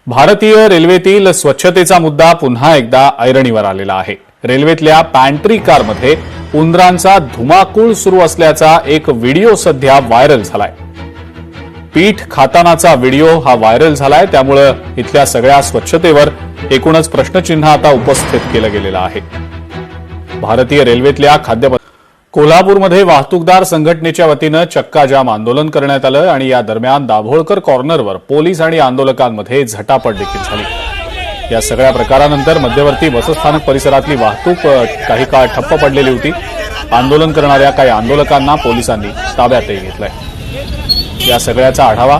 भारतीय रेल्वेतील स्वच्छतेचा मुद्दा पुन्हा एकदा ऐरणीवर आलेला आहे। रेल्वेतल्या पॅन्ट्री कारमध्ये उंदरांचा धुमाकूळ सुरू असल्याचा एक व्हिडिओ सध्या व्हायरल झालाय। पीठ खातानाचा व्हिडिओ हा व्हायरल झालाय, त्यामुळे इथल्या सगळ्या स्वच्छतेवर एकूणच प्रश्नचिन्ह आता उपस्थित केलं गेलेलं आहे। भारतीय रेल्वेतल्या कोल्हापूरमध्ये वाहतूकदार संघटनेच्या वतीनं चक्का जाम आंदोलन करण्यात आलं आणि या दरम्यान दाभोळकर कॉर्नरवर पोलीस आणि आंदोलकांमध्ये झटापट देखील झाली। या सगळ्या प्रकारानंतर मध्यवर्ती बसस्थानक परिसरातली वाहतूक काही काळ ठप्प पडलेली होती। आंदोलन करणाऱ्या काही आंदोलकांना पोलिसांनी ताब्यातही घेतलंय। या सगळ्याचा आढावा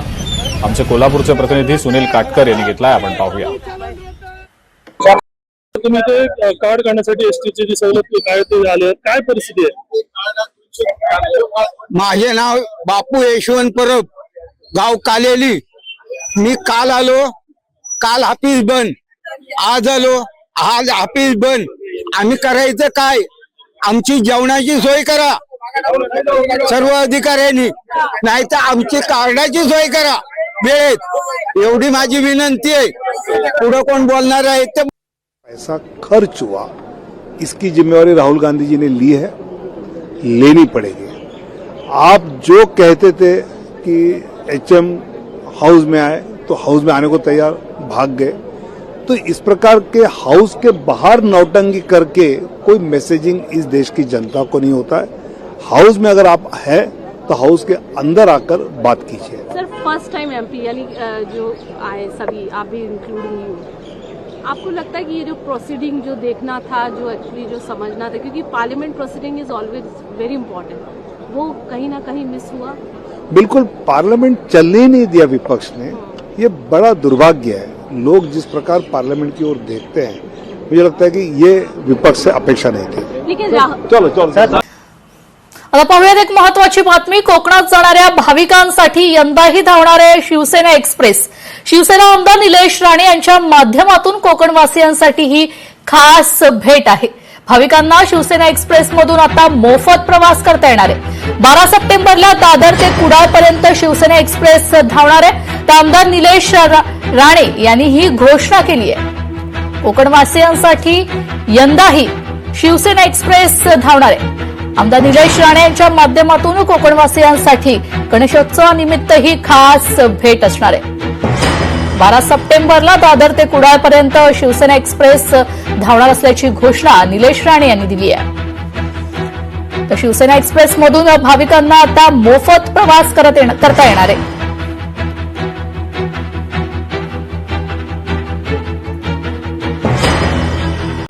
आमचे कोल्हापूरचे प्रतिनिधी सुनील काटकर यांनी घेतलाय, आपण पाहूया। तुम्ही ते कार्ड काढण्यासाठी एसटीची जी सवलत काय ते झाले, काय परिस्थिती आहे? माझे नाव बापू यशवंत परब, गाव कालेली। मी काल आलो, काल ऑफिस बंद, आज आलो, आज ऑफिस बंद। आम्ही करायचं काय? आमची जेवणाची सोय करा सर्व अधिकाऱ्यांनी, नाही तर आमची कार्डाची सोय करा वेळेत, एवढी माझी विनंती आहे। पुढे कोण बोलणार आहे ते? पैसा खर्च हुआ, इसकी जिम्मेवारी राहुल गांधी जी ने ली है, लेनी पड़ेगी। आप जो कहते थे कि एचएम हाउस में आए तो हाउस में आने को तैयार भाग गए, तो इस प्रकार के हाउस के बाहर नौटंकी करके कोई मैसेजिंग इस देश की जनता को नहीं होता है। हाउस में अगर आप है तो हाउस के अंदर आकर बात कीजिए। सर, फर्स्ट टाइम एमपीएल जो आए सभी, आप भी इंक्लूडिंग यू, आपको लगता है कि ये जो प्रोसीडिंग जो देखना था, जो एक्चुअली जो समझना था, क्योंकि parliament proceeding is always very important, वो कहीं ना कहीं मिस हुआ? बिल्कुल, पार्लियामेंट चलने ही नहीं दिया विपक्ष ने, ये बड़ा दुर्भाग्य है। लोग जिस प्रकार पार्लियामेंट की ओर देखते हैं, मुझे लगता है कि ये विपक्ष से अपेक्षा नहीं थी। लेकिन चलो आता पाहूयात एक महत्वाची बातमी। कोकणात जाणाऱ्या भाविकांसाठी यंदाही धावणारे शिवसेना एक्सप्रेस। शिवसेना आमदार निलेश राणे यांच्या माध्यमातून कोकणवासियांसाठी ही खास भेट आहे। भाविकांना शिवसेना एक्सप्रेसमधून आता मोफत प्रवास करता येणार आहे। 12 सप्टेंबरला दादर ते कुडाळपर्यंत शिवसेना एक्सप्रेस धावणार आहे। तर आमदार निलेश राणे यांनी ही घोषणा केली आहे। कोकणवासियांसाठी यंदाही शिवसेना एक्सप्रेस धावणार आहे। आमदार निलेश राणे यांच्या माध्यमातून कोकणवासियांसाठी गणेशोत्सवानिमित्त ही खास भेट असणार आहे। 12 सप्टेंबरला दादर ते कुडाळपर्यंत शिवसेना एक्सप्रेस धावणार असल्याची घोषणा निलेश राणे यांनी दिली आहे। तर शिवसेना एक्सप्रेसमधून भाविकांना आता मोफत प्रवास करता येणार आहे।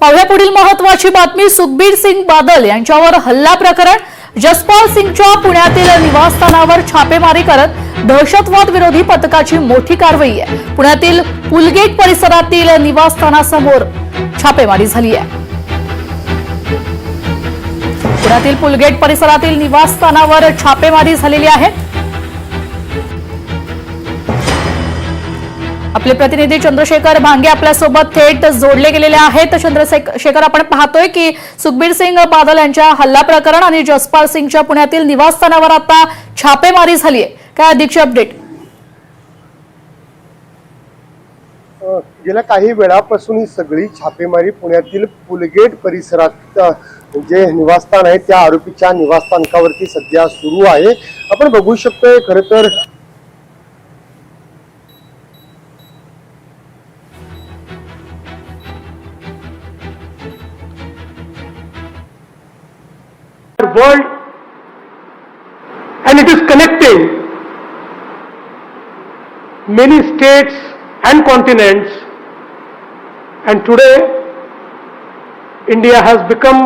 पाहूया पुढील महत्वाची बातमी। सुखबीर सिंग बादल यांच्यावर हल्ला प्रकरण। जसपाल सिंगच्या पुण्यातील निवासस्थानावर छापेमारी करत दहशतवाद विरोधी पथकाची मोठी कारवाई आहे। पुण्यातील पुलगेट परिसरातील निवासस्थानासमोर छापेमारी झाली आहे। पुण्यातील पुलगेट परिसरातील निवासस्थानावर छापेमारी झालेली आहे। आपले प्रतिनिधी चंद्रशेखर भांगे आपल्यासोबत थेट जोडले गेलेले आहेत। चंद्रशेखर, आपण पाहतोय की सुखबीर सिंग बादल यांच्या हल्ला प्रकरण आणि जसपाल सिंगच्या पुण्यातील निवासस्थानावर आता छापेमारी झाली आहे, काय अधिकची अपडेट? गेल्या काही वेळापासून ही सगळी छापेमारी पुण्यातील पुलगेट परिसरात जे निवासस्थान आहे त्या आरोपीच्या निवासस्थानकावरती सध्या सुरू आहे। आपण बघू शकतोय खरं तर world, and it is connecting many states and continents, and today India has become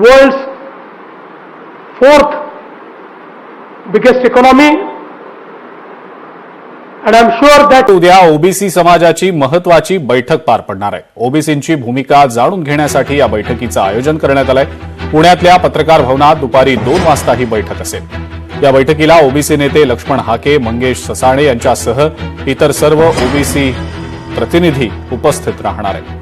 world's 4th biggest economy, and I'm sure that उद्या ओबीसी समाजाची महत्वाची बैठक पार पडणार आहे। ओबीसींची भूमिका जाणून घेण्यासाठी या बैठकीचं आयोजन करण्यात आलंय। पुण्यातल्या पत्रकार भवनात दुपारी 2 वाजता ही बैठक असेल। या बैठकीला ओबीसी नेते लक्ष्मण हाके, मंगेश ससाणे यांच्यासह इतर सर्व ओबीसी प्रतिनिधी उपस्थित राहणार आहेत।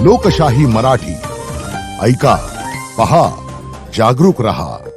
लोकशाही मराठी ऐका, पहा, जागरूक रहा.